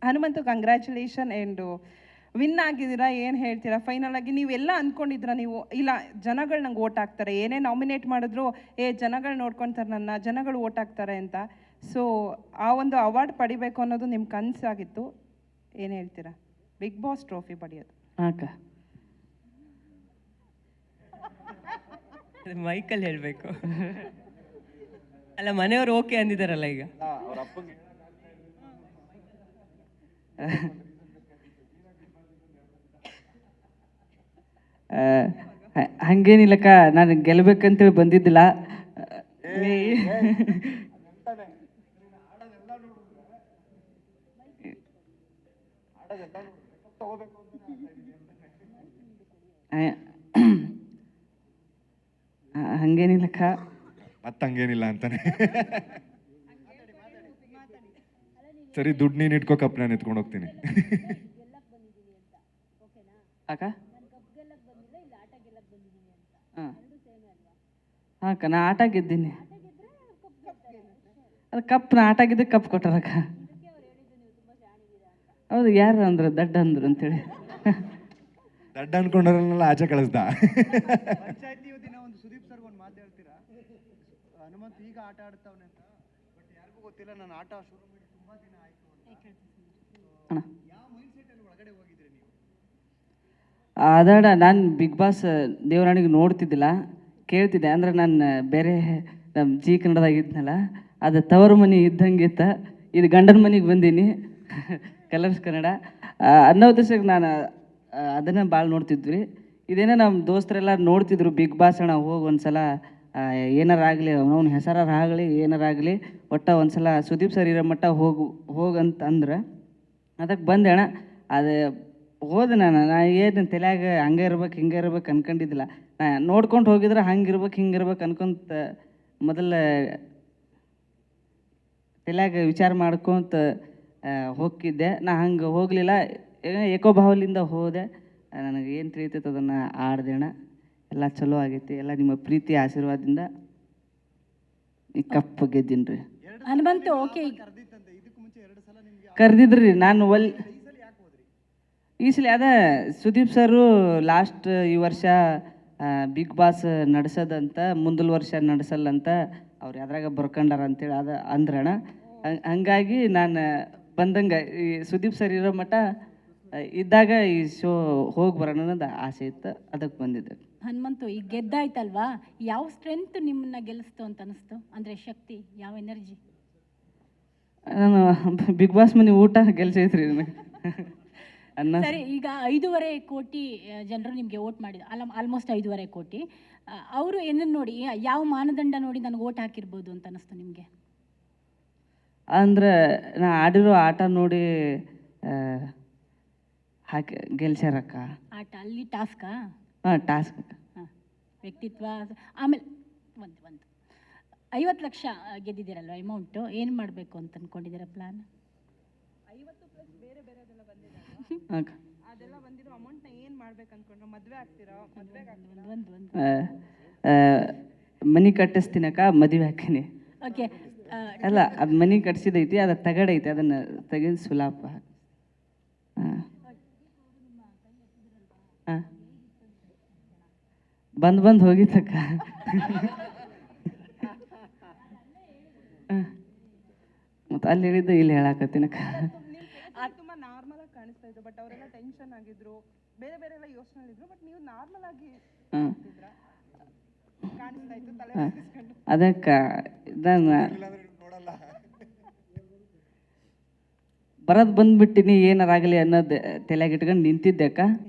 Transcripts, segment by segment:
Hanumanthu congratulation and win ಆಗಿದ್ದೀರಾ. ಏನು ಹೇಳ್ತೀರಾ? ಫೈನಲ್ ಆಗಿ ನೀವೆಲ್ಲ ಅಂದ್ಕೊಂಡಿದ್ರ ನೀವು ಇಲ್ಲ ಜನಗಳು ನಂಗೆ ಓಟ್ ಹಾಕ್ತಾರೆ, ಏನೇ ನಾಮಿನೇಟ್ ಮಾಡಿದ್ರು ಜನಗಳು ನೋಡ್ಕೊತಾರೆ, ನನ್ನ ಜನಗಳು ಓಟ್ ಹಾಕ್ತಾರೆ ಅಂತ. ಸೊ ಆ ಒಂದು ಅವಾರ್ಡ್ ಪಡಿಬೇಕು ಅನ್ನೋದು ನಿಮ್ಮ ಕನಸಾಗಿತ್ತು. ಏನು ಹೇಳ್ತೀರಾ? ಬಿಗ್ ಬಾಸ್ ಟ್ರೋಫಿ ಪಡೆಯೋದು. ಅಕ್ಕ ಮೈಕಲ್ಲಿ ಹೇಳಬೇಕು ಅಲ್ಲ, ಮನೆಯವರು ಓಕೆ ಅಂದಿದ್ದಾರಲ್ಲ ಈಗ. ಹಂಗೇನಿಲ್ಲಕ್ಕ, ನಾನು ಗೆಲ್ಬೇಕಂತೇಳಿ ಬಂದಿದ್ದಿಲ್ಲ. ಹಂಗೇನಿಲ್ಲಕ್ಕ, ಹಂಗೇನಿಲ್ಲ ಅಂತಾನೆ. ಸರಿ, ದುಡ್ಡು ನೀನು ಇಟ್ಕೋ, ಕಪ್ ನಾನು ಎತ್ಕೊಂಡು ಹೋಗ್ತೀನಿ. ಅಕ್ಕ ಹಾಂ ಅಕ್ಕ, ನಾ ಆಟ ಗೆದ್ದೀನಿ. ಅದು ಕಪ್ ನಾ ಆಟ ಗೆದ್ದೆ, ಕಪ್ ಕೊಟ್ಟಾರಕ್ಕ. ಹೌದು, ಯಾರು ಅಂದ್ರು ದಡ್ಡ ಅಂದ್ರು ಅಂತೇಳಿ. ದಡ್ಡ ಅನ್ಕೊಂಡ್ರನ್ನೆಲ್ಲ ಆಚೆ ಕಳಿಸ್ದ. ದಿನ ಒಂದು ಸುದೀಪ್ ಸರ್ ಒಂದು ಮಾತು ಹೇಳ್ತೀರಾ? ಹನುಮಂತ್ ಈಗ ಆಟ ಆಡ್ತಾವನೆ ಅಂತ, ಬಟ್ ಯಾರಿಗೂ ಗೊತ್ತಿಲ್ಲ ನಾನು ಆಟ ಶುರು ಮಾಡಿ ತುಂಬಾ ದಿನ ಆಯ್ತು ಅಂತ. ಯಾವ ಮೈಂಡ್ ಸೆಟ್ ಅಲ್ಲಿ ಒಳಗಡೆ ಹೋಗಿದ್ರಿ ನೀವು? ಅದಾಡ ನಾನು ಬಿಗ್ ಬಾಸ್ ದೇವರಾಣಿಗೆ ನೋಡ್ತಿದ್ದಿಲ್ಲ, ಕೇಳ್ತಿದ್ದೆ. ಅಂದ್ರೆ ನಾನು ಬೇರೆ ನಮ್ಮ ಜಿ ಕನ್ನಡದಾಗಿದ್ನಲ್ಲ, ಅದು ತವರು ಮನೆ ಇದ್ದಂಗಿತ್ತ. ಇದು ಗಂಡನ ಮನೆಗೆ ಬಂದೀನಿ, ಕಲರ್ಸ್ ಕನ್ನಡ ಅನ್ನೋ ಉದ್ದೇಶಕ್ಕೆ ನಾನು ಅದನ್ನು ಭಾಳ ನೋಡ್ತಿದ್ವಿ. ಇದೇನೋ ನಮ್ಮ ದೋಸ್ತರೆಲ್ಲ ನೋಡ್ತಿದ್ರು ಬಿಗ್ ಬಾಸ್ ಅಣ್ಣ, ಹೋಗಿ ಒಂದ್ಸಲ ಏನಾರಾಗಲಿ ಅವನವ್ನ ಹೆಸರಾಗಲಿ ಏನಾರಾಗಲಿ ಒಟ್ಟು ಒಂದ್ಸಲ ಸುದೀಪ್ ಸರ್ ಇರೋ ಮಟ್ಟ ಹೋಗಂತ ಅಂದ್ರೆ ಅದಕ್ಕೆ ಬಂದೆ ಅಣ್ಣ. ಅದು ಹೋದೆ ನಾನು ಏನು ತಲೆಯಾಗ ಹಂಗೆ ಇರ್ಬೇಕು ಹಿಂಗೆ ಇರ್ಬೇಕು ಅನ್ಕೊಂಡಿದ್ದಿಲ್ಲ. ನಾ ನೋಡ್ಕೊಂಡು ಹೋಗಿದ್ರೆ ಹಂಗಿರ್ಬೇಕು ಹಿಂಗಿರ್ಬೇಕು ಅನ್ಕೊಂತ ಮೊದಲ ತಲೆಯಾಗ ವಿಚಾರ ಮಾಡ್ಕೊತ ಹೋಗಿದ್ದೆ. ನಾ ಹಂಗೆ ಹೋಗಲಿಲ್ಲ, ಏಕೋಭಾವಲಿಂದ ಹೋದೆ. ನನಗೆ ಏನು ತಿಳಿತೈತೆ ಅದನ್ನು ಆಡ್ದೆ ಅಣ್ಣ. ಎಲ್ಲ ಚಲೋ ಆಗೈತಿ, ಎಲ್ಲ ನಿಮ್ಮ ಪ್ರೀತಿ ಆಶೀರ್ವಾದದಿಂದ ಈ ಕಪ್ ಗೆದ್ದೀನಿ ರೀ. ಹನುಮಂತು ಓಕೆ ಕರ್ದಿತ್ತಂತೆ, ಇದಕ್ಕೆ ಮುಂಚೆ 2 ಸಲ ನಿಮ್ಗೆ ಕರೆದಿದ್ರಿ. ನಾನು ಈ ಸಲ ಯಾಕೆ ಹೋದ್ರಿ? ಈ ಸಲ ಅದೇ ಸುದೀಪ್ ಸರು ಲಾಸ್ಟ್ ಈ ವರ್ಷ ಬಿಗ್ ಬಾಸ್ ನಡೆಸೋದಂತ, ಮುಂದಿನ ವರ್ಷ ನಡೆಸಲ್ಲಂತ ಅವ್ರು ಯಾವ್ದ್ರಾಗ ಬರ್ಕೊಂಡಾರ ಅಂತೇಳಿ ಅದು ಅಂದ್ರಣ. ಹಂಗಾಗಿ ನಾನು ಬಂದಂಗೆ ಈ ಸುದೀಪ್ ಸರ್ ಇರೋ ಮಟ್ಟ ಇದ್ದಾಗ ಈ ಶೋ ಹೋಗಿ ಬರೋಣ ಅನ್ನೋದು ಆಸೆ ಇತ್ತು, ಅದಕ್ಕೆ ಬಂದಿದ್ದೆ. ಹನುಮಂತು ಈಗ ಗೆದ್ದಾಯ್ತಲ್ವಾ, ಯಾವ ಸ್ಟ್ರೆಂತ್ ನಿಮ್ಮನ್ನ ಗೆಲ್ಲಿಸ್ತು ಅಂತ ಅನಿಸ್ತು? ಅಂದರೆ ಶಕ್ತಿ, ಯಾವ ಎನರ್ಜಿ? ನಾನು ಬಿಗ್ ಬಾಸ್ ಮನೆ ಊಟ ಗೆಲ್ಸೈತ್ರಿ ನನಗೆ ಅನ್ನ. ಸರಿ, ಈಗ 5.5 ಕೋಟಿ ಜನರು ನಿಮಗೆ ಓಟ್ ಮಾಡಿದ್ರು, ಆಲ್ಮೋಸ್ಟ್ 5.5 ಕೋಟಿ. ಅವರು ಏನನ್ನು ನೋಡಿ, ಯಾವ ಮಾನದಂಡ ನೋಡಿ ನನಗೆ ಓಟ್ ಹಾಕಿರ್ಬೋದು ಅಂತ ಅನಿಸ್ತು ನಿಮಗೆ? ಅಂದ್ರೆ ನಾ ಆಡಿರೋ ಆಟ ನೋಡಿ ಹಾಕಿ ಗೆಲ್ಸ್ಯಾರಕ್ಕ. ಆಟ ಅಲ್ಲಿ ಟಾಸ್ಕಾ? ಹಾಂ, ಟಾಸ್ಕ್. ಹಾಂ, ವ್ಯಕ್ತಿತ್ವ. ಆಮೇಲೆ ಒಂದು 50 ಲಕ್ಷ ಗೆದ್ದಿದ್ದೀರಲ್ವ ಅಮೌಂಟು, ಏನು ಮಾಡಬೇಕು ಅಂತ ಅಂದ್ಕೊಂಡಿದ್ದೀರ ಪ್ಲಾನ್? 50 ಪ್ಲಸ್ ಬೇರೆ ಬೇರೆದೆಲ್ಲ ಬಂದಿದೆ, ಅಕ್ಕ ಅದೆಲ್ಲ ಬಂದಿರೋ ಅಮೌಂಟ್ನ ಏನು ಮಾಡ್ಬೇಕು ಅಂದ್ಕೊಂಡ್ರೆ? ಮದುವೆ ಆಗ್ತೀರಾ? ಮದುವೆಗೆ ಆಗ್ತೀರಾ? ಮನೆ ಕಟ್ಟಿಸ್ತೀನಕ್ಕ, ಮದುವೆ ಹಾಕಿನಿ. ಓಕೆ, ಅಲ್ಲ, ಅದು ಮನೆ ಕಟ್ಸಿದೈತಿ, ಅದು ತಗಡೈತಿ, ಅದನ್ನು ತೆಗೆದು ಸುಲಾಪ. ಹಾಂ ಹಾಂ, ಬಂದು ಹೋಗಿತ್ತಕ್ಕ. ಮತ್ತು ಅಲ್ಲಿ ಹೇಳಿದ್ದು ಇಲ್ಲಿ ಹೇಳಾಕತ್ತೀನಕ್ಕ. ತುಂಬಾ ನಾರ್ಮಲ್ ಆಗಿ ಕಾಣಿಸ್ತಾ ಇದ್ರು, ಬಟ್ ಅವರೆಲ್ಲ ಟೆನ್ಷನ್ ಆಗಿದ್ರು, ಬೇರೆ ಬೇರೆ ಎಲ್ಲ ಯೋಚನೆ ಇದ್ರು, ಬಟ್ ನೀವು ನಾರ್ಮಲ್ ಆಗಿ ಕಾಣಿಸ್ತಾ ಇತ್ತು, ತಲೆ ಬಾಗಿಸ್ಕೊಂಡು. ಅದಕ್ಕೆ ಇದನ್ನು ಬರೋದು ಬಂದ್ಬಿಟ್ಟಿನಿ, ಏನಾರಾಗಲಿ ಅನ್ನೋದು ತಲೆಯಾಗ ಇಟ್ಕೊಂಡು ನಿಂತಿದ್ದೆ ಅಕ್ಕ.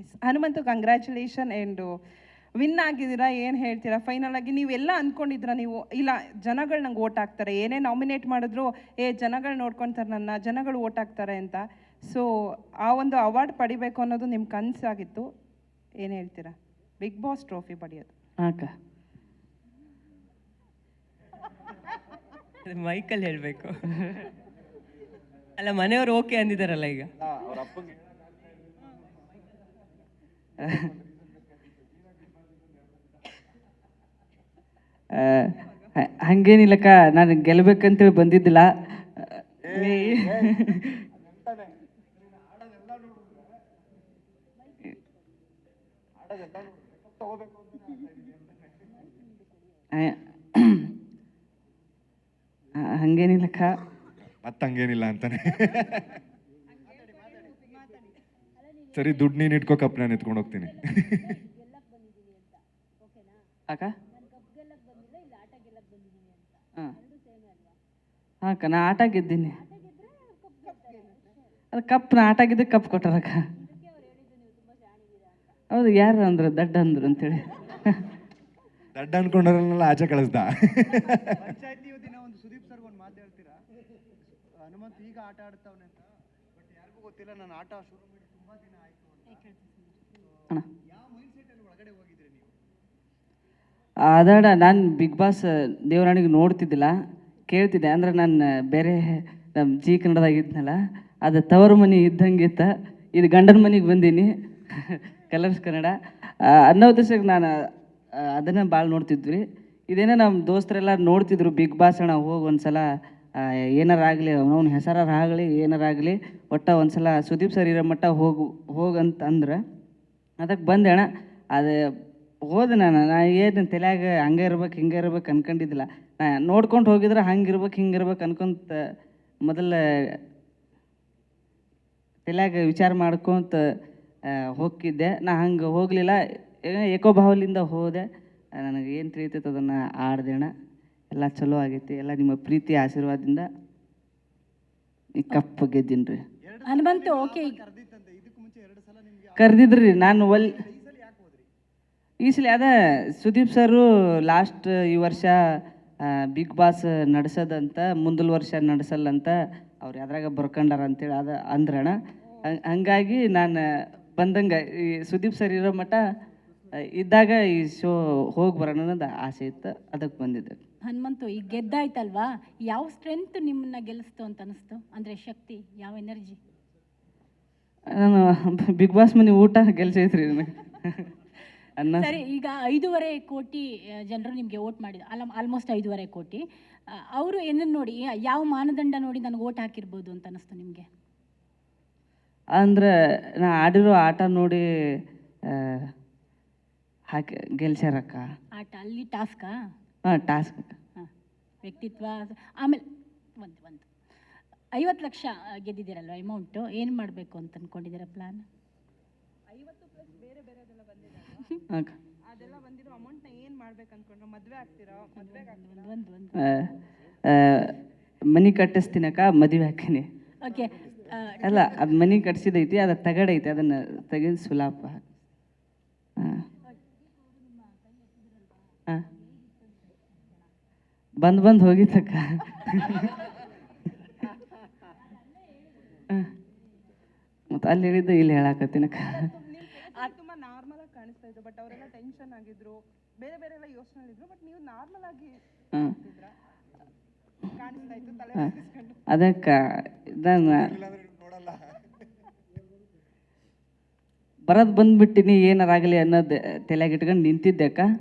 ಹನುಮಂತು ಕಂಗ್ರ್ಯಾಚುಲೇಷನ್ ಆ್ಯಂಡ್ ವಿನ್ ಆಗಿದ್ದೀರಾ. ಏನು ಹೇಳ್ತೀರಾ? ಫೈನಲ್ ಆಗಿ ನೀವೆಲ್ಲ ಅಂದ್ಕೊಂಡಿದ್ರ ನೀವು ಇಲ್ಲ ಜನಗಳು ನಂಗೆ ಓಟ್ ಹಾಕ್ತಾರೆ, ಏನೇ ನಾಮಿನೇಟ್ ಮಾಡಿದ್ರು ಜನಗಳು ನೋಡ್ಕೊತಾರೆ, ನನ್ನ ಜನಗಳು ಓಟ್ ಹಾಕ್ತಾರೆ ಅಂತ. ಸೊ ಆ ಒಂದು ಅವಾರ್ಡ್ ಪಡಿಬೇಕು ಅನ್ನೋದು ನಿಮ್ಮ ಕನಸಾಗಿತ್ತು. ಏನು ಹೇಳ್ತೀರಾ? ಬಿಗ್ ಬಾಸ್ ಟ್ರೋಫಿ ಪಡೆಯೋದು. ಅಕ್ಕ ಮೈಕಲ್ಲಿ ಹೇಳಬೇಕು ಅಲ್ಲ, ಮನೆಯವರು ಓಕೆ ಅಂದಿದ್ದಾರಲ್ಲ ಈಗ. ಹಂಗೇನಿಲ್ಲಕ್ಕ, ನಾನು ಗೆಲ್ಬೇಕಂತೇಳಿ ಬಂದಿದ್ದಿಲ್ಲ. ಹಂಗೇನಿಲ್ಲಕ್ಕ. ಮತ್ತೆ ಹಂಗೇನಿಲ್ಲ ಅಂತಾನೆ. ಸರಿ ದುಡ್ಡು ನೀನು ಇಟ್ಕೋ, ಕಪ್ ನಾನು ಎತ್ಕೊಂಡು ಹೋಗ್ತೀನಿ. ಅಕ್ಕ ಹಾಂ ಹಾಂ ಅಕ್ಕ, ನಾ ಆಟ ಗೆದ್ದೀನಿ. ಅದು ಕಪ್ ನಾ ಆಟ ಗೆದ್ದೆ ಕಪ್ ಕೊಟ್ಟಾರಕ್ಕ. ಹೌದು, ಯಾರು ಅಂದ್ರು ದಡ್ಡ ಅಂದ್ರು ಅಂತೇಳಿ. ದಡ್ಡ ಅನ್ಕೊಂಡವ್ರನ್ನೆಲ್ಲ ಆಚೆ ಕಳಿಸ್ದ. ಪಂಚಾಯತಿ ದಿನ ಒಂದು ಸುದೀಪ್ ಸರ್ ಒಂದು ಮಾತು ಹೇಳ್ತೀರಾ? ಹನುಮಂತ್ ಈಗ ಆಟ ಆಡ್ತಾವನೆ ಅಂತ, ಬಟ್ ಯಾರಿಗೂ ಗೊತ್ತಿಲ್ಲ ನಾನು ಆಟ ಶುರು ಮಾಡಿ ತುಂಬಾ ದಿನ ಆಯ್ತು ಅಂತ. ಅಣ್ಣ ಯಾವ ಮೈಂಡ್ ಸೆಟ್ ಅಲ್ಲಿ ಒಳಗಡೆ ಹೋಗಿದ್ರಿ ನೀವು? ಅದಣ್ಣ, ನಾನು ಬಿಗ್ ಬಾಸ್ ದೇವರಾಣಿಗೆ ನೋಡ್ತಿದ್ದಿಲ್ಲ, ಕೇಳ್ತಿದ್ದೆ. ಅಂದ್ರೆ ನಾನು ಬೇರೆ ನಮ್ಮ ಜಿ ಕನ್ನಡದಾಗಿದ್ನಲ್ಲ, ಅದು ತವರು ಮನೆ ಇದ್ದಂಗಿತ್ತ. ಇದು ಗಂಡನ ಮನೆಗೆ ಬಂದೀನಿ, ಕಲರ್ಸ್ ಕನ್ನಡ. ಅನ್ನೋ ಉದ್ದೇಶಕ್ಕೆ ನಾನು ಅದನ್ನು ಭಾಳ ನೋಡ್ತಿದ್ವಿ. ಇದೇನೋ ನಮ್ಮ ದೋಸ್ತರೆಲ್ಲ ನೋಡ್ತಿದ್ರು, ಬಿಗ್ ಬಾಸ್ ಅಣ್ಣ ಹೋಗಿ ಒಂದ್ಸಲ ಏನಾರಾಗಲಿ, ಅವನವ್ನ ಹೆಸರಾರು ಆಗಲಿ ಏನಾರಾಗಲಿ, ಒಟ್ಟು ಒಂದ್ಸಲ ಸುದೀಪ್ ಸರ್ ಇರೋ ಮಟ್ಟ ಹೋಗಂತ ಅಂದ್ರೆ ಅದಕ್ಕೆ ಬಂದೆ ಅಣ್ಣ. ಅದು ಹೋದೆ ನಾನು ಏನು ತಲೆಯಾಗ ಹಂಗೆ ಇರ್ಬೇಕು ಹಿಂಗೆ ಇರ್ಬೇಕು ಅನ್ಕೊಂಡಿದ್ದಿಲ್ಲ. ನಾ ನೋಡ್ಕೊಂಡು ಹೋಗಿದ್ರೆ ಹಂಗಿರ್ಬೇಕು ಹಿಂಗಿರ್ಬೇಕು ಅನ್ಕೊಂತ ಮೊದಲ ತಲೆಯಾಗ ವಿಚಾರ ಮಾಡ್ಕೊತ ಹೋಗಿದ್ದೆ. ನಾ ಹಂಗೆ ಹೋಗಲಿಲ್ಲ, ಏಕೋಭಾವಲಿಂದ ಹೋದೆ. ನನಗೆ ಏನು ತಿಳಿತೈತೆ ಅದನ್ನು ಆಡ್ದೆ ಅಣ್ಣ. ಎಲ್ಲ ಚಲೋ ಆಗೈತಿ, ಎಲ್ಲ ನಿಮ್ಮ ಪ್ರೀತಿ ಆಶೀರ್ವಾದದಿಂದ ಈ ಕಪ್ ಗೆದ್ದೀನಿ ರೀ. ಹನುಮಂತು ಓಕೆ. ಕರ್ದಿತ್ತಂತೆ, ಇದಕ್ಕೂ ಮುಂಚೆ 2 ಸಲ ನಿಮ್ಗೆ ಕರೆದಿದ್ರಿ, ನಾನು ಈ ಸಲ ಯಾಕೆ ಹೋದ್ರಿ? ಈ ಸಲ ಅದೇ ಸುದೀಪ್ ಸರು ಲಾಸ್ಟ್ ಈ ವರ್ಷ ಬಿಗ್ ಬಾಸ್ ನಡೆಸೋದಂತ, ಮುಂದಿನ ವರ್ಷ ನಡೆಸಲ್ಲಂತ ಅವ್ರು ಯಾವ್ದ್ರಾಗ ಬರ್ಕೊಂಡಾರ ಅಂತೇಳಿ ಅದು ಅಂದ್ರಣ. ಹಂಗಾಗಿ ನಾನು ಬಂದಂಗೆ ಈ ಸುದೀಪ್ ಸರ್ ಇರೋ ಮಟ್ಟ ಇದ್ದಾಗ ಈ ಶೋ ಹೋಗಿ ಬರೋಣ ಅನ್ನೋದು ಆಸೆ ಇತ್ತು, ಅದಕ್ಕೆ ಬಂದಿದ್ದೆ. ಹನುಮಂತು ಈಗ ಗೆದ್ದಾಯ್ತಲ್ವಾ, ಯಾವ ಸ್ಟ್ರೆಂತ್ ನಿಮ್ಮನ್ನ ಗೆಲ್ಲಿಸ್ತು ಅಂತ ಅನಿಸ್ತು? ಅಂದರೆ ಶಕ್ತಿ, ಯಾವ ಎನರ್ಜಿ? ನಾನು ಬಿಗ್ ಬಾಸ್ ಮನೆ ಊಟ ಗೆಲ್ಸೈತ್ರಿ ನನಗೆ. ಅನ್ನ ಸರಿ, ಈಗ 5.5 ಕೋಟಿ ಜನರು ನಿಮಗೆ ವೋಟ್ ಮಾಡಿದ್ರು, ಆಲ್ಮೋಸ್ಟ್ 5.5 ಕೋಟಿ. ಅವರು ಏನನ್ನು ನೋಡಿ, ಯಾವ ಮಾನದಂಡ ನೋಡಿ ನನಗೆ ವೋಟ್ ಹಾಕಿರ್ಬೋದು ಅಂತ ಅನಿಸ್ತು ನಿಮಗೆ? ಅಂದ್ರೆ ನಾ ಆಡಿರೋ ಆಟ ನೋಡಿ ಹಾಕಿ ಗೆಲ್ಸ್ಯಾರಕ್ಕ. ಆಟ ಅಲ್ಲಿ ಟಾಸ್ಕಾ? ಹಾಂ, ಟಾಸ್ಕ್. ಹಾಂ, ವ್ಯಕ್ತಿತ್ವ. ಆಮೇಲೆ ಒಂದು 50 ಲಕ್ಷ ಗೆದ್ದಿದ್ದೀರಲ್ವ ಅಮೌಂಟು, ಏನು ಮಾಡಬೇಕು ಅಂತ ಅಂದ್ಕೊಂಡಿದ್ದೀರಾ ಪ್ಲ್ಯಾನ್? 50 ಪ್ಲಸ್ ಬೇರೆ ಬೇರೆದೆಲ್ಲ ಬಂದಿದೆ, ಹಾಂ ಅದೆಲ್ಲ ಬಂದಿರೋ ಅಮೌಂಟ್ನ ಏನು ಮಾಡ್ಬೇಕು ಅನ್ಕೊಂಡ್ರೆ? ಮದುವೆ ಆಗ್ತೀರಾ? ಮದುವೆಗೆ ಆಗ್ತೀರಾ? ಮನೆ ಕಟ್ಟಿಸ್ತೀನಕ್ಕ, ಮದುವೆ ಹಾಕಿನಿ. ಓಕೆ. ಅಲ್ಲ, ಅದು ಮನೆ ಕಟ್ಸಿದೈತಿ, ಅದು ತಗಡೈತಿ, ಅದನ್ನು ತೆಗೆದು ಸುಲಾಪ. ಹಾಂ ಹಾಂ, ಬಂದು ಹೋಗಿತ್ತಕ್ಕ. ಮತ್ತು ಅಲ್ಲಿ ಹೇಳಿದ್ದು ಇಲ್ಲಿ ಹೇಳಾಕತ್ತೀನಕ್ಕ. ತುಂಬ ನಾರ್ಮಲ್ ಆಗಿ ಕಾಣಿಸ್ತಾ ಇದ್ರು, ಬಟ್ ಅವರೆಲ್ಲ ಟೆನ್ಷನ್ ಆಗಿದ್ರು, ಬೇರೆ ಬೇರೆ ಎಲ್ಲ ಯೋಚನೆ ಇದ್ರು, ಬಟ್ ನೀವು ನಾರ್ಮಲ್ ಆಗಿ ಹಾಂ ಕಾಣಿಸ್ತಾ ಇತ್ತು, ತಲೆ ಬಗ್ಗಿಸ್ಕೊಂಡು. ಅದಕ್ಕೆ ಇದನ್ನು ಬರೋದು ಬಂದ್ಬಿಟ್ಟಿನಿ, ಏನಾರಾಗಲಿ ಅನ್ನೋದು ತಲೆಯಾಗ ಇಟ್ಕೊಂಡು ನಿಂತಿದ್ದೆಕ್ಕ.